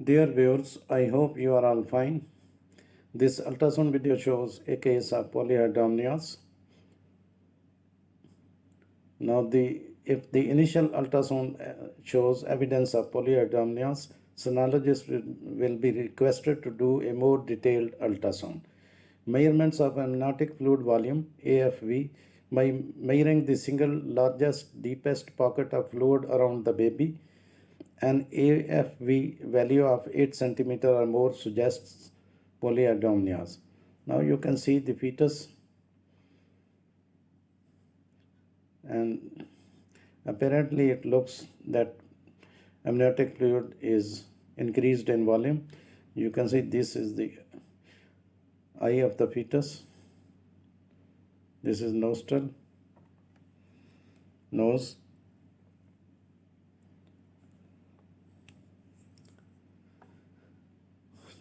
Dear viewers, I hope you are all fine. This ultrasound video shows a case of polyhydramnios. Now, if the initial ultrasound shows evidence of polyhydramnios, sonologists will be requested to do a more detailed ultrasound. Measurements of amniotic fluid volume (AFV) by measuring the single largest, deepest pocket of fluid around the baby. An AFV value of 8 centimeter or more suggests polyhydramnios. Now you can see the fetus, and apparently it looks that amniotic fluid is increased in volume. You can see this is the eye of the fetus. This is nostril, nose.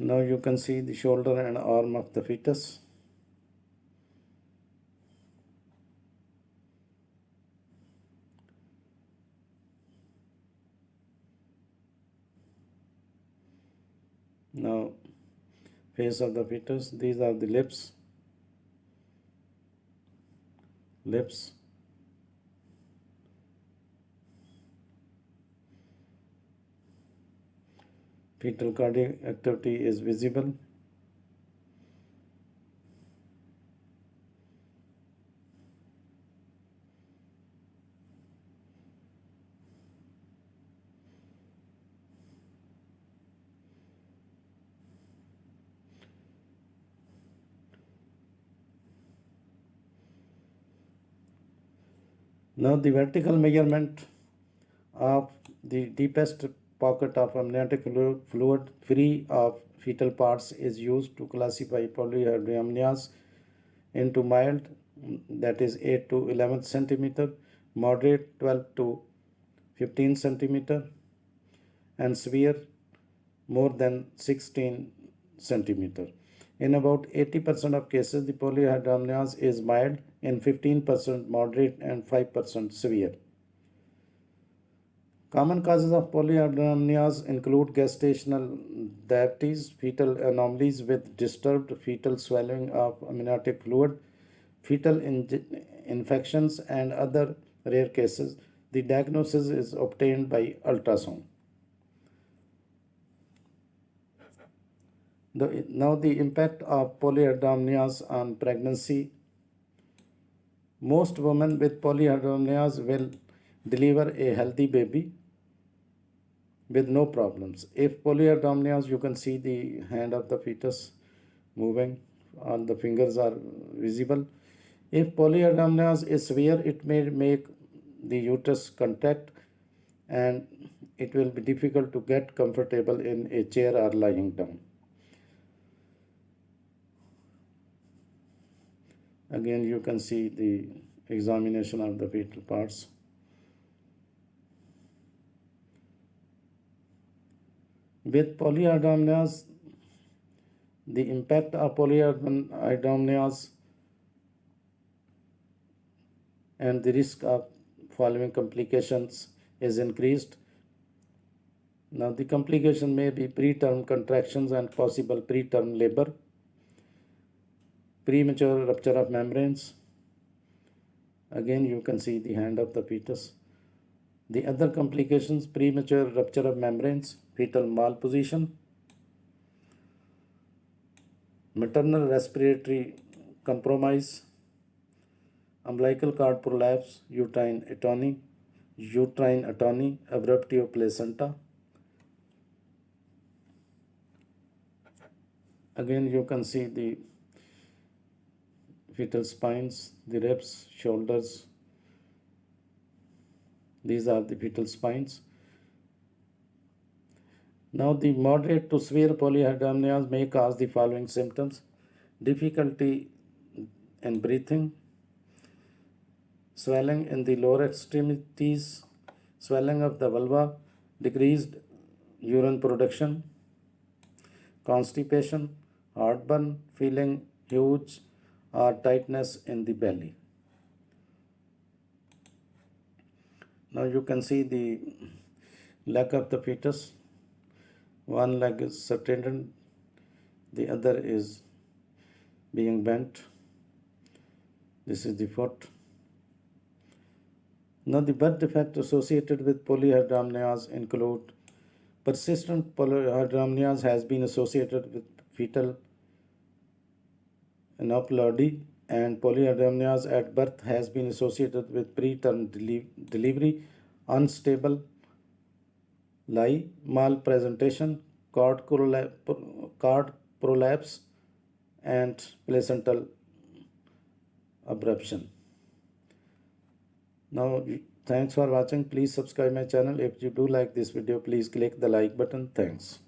Now you can see the shoulder and arm of the fetus. Now face of the fetus. These are the lips. Fetal cardiac activity is visible. Now the vertical measurement of the deepest pocket of amniotic fluid free of fetal parts is used to classify polyhydramnios into mild, that is 8 to 11 centimeter, moderate 12 to 15 centimeter, and severe more than 16 centimeter. In about 80% of cases, the polyhydramnios is mild, in 15% moderate, and 5% severe. Common causes of polyhydramnios include gestational diabetes, fetal anomalies with disturbed fetal swallowing of amniotic fluid, fetal infections, and other rare cases. The diagnosis is obtained by ultrasound. Now the impact of polyhydramnios on pregnancy. Most women with polyhydramnios will deliver a healthy baby with no problems. If polyhydramnios, you can see the hand of the fetus moving, all the fingers are visible. If polyhydramnios is severe, it may make the uterus contract and it will be difficult to get comfortable in a chair or lying down. Again, you can see the examination of the fetal parts. With polyhydramnios, the impact of polyhydramnios and the risk of following complications is increased. Now, the complication may be preterm contractions and possible preterm labor, premature rupture of membranes. Again, you can see the hand of the fetus. The other complications: premature rupture of membranes, fetal malposition, maternal respiratory compromise, umbilical cord prolapse, uterine atony, abruptio placenta. Again, you can see the fetal spines, the ribs, shoulders. These are the fetal spines. Now, the moderate to severe polyhydramnios may cause the following symptoms: difficulty in breathing, swelling in the lower extremities, swelling of the vulva, decreased urine production, constipation, heartburn, feeling huge, or tightness in the belly. Now you can see the leg of the fetus. one leg is straightened, the other is being bent. This is the foot. Now, the birth defect associated with polyhydramnios include persistent polyhydramnios has been associated with fetal aneuploidy, and polyhydramnios at birth has been associated with preterm delivery, unstable lie, malpresentation, cord prolapse, and placental abruption. Now, thanks for watching. Please subscribe my channel. If you do like this video, please click the like button. Thanks.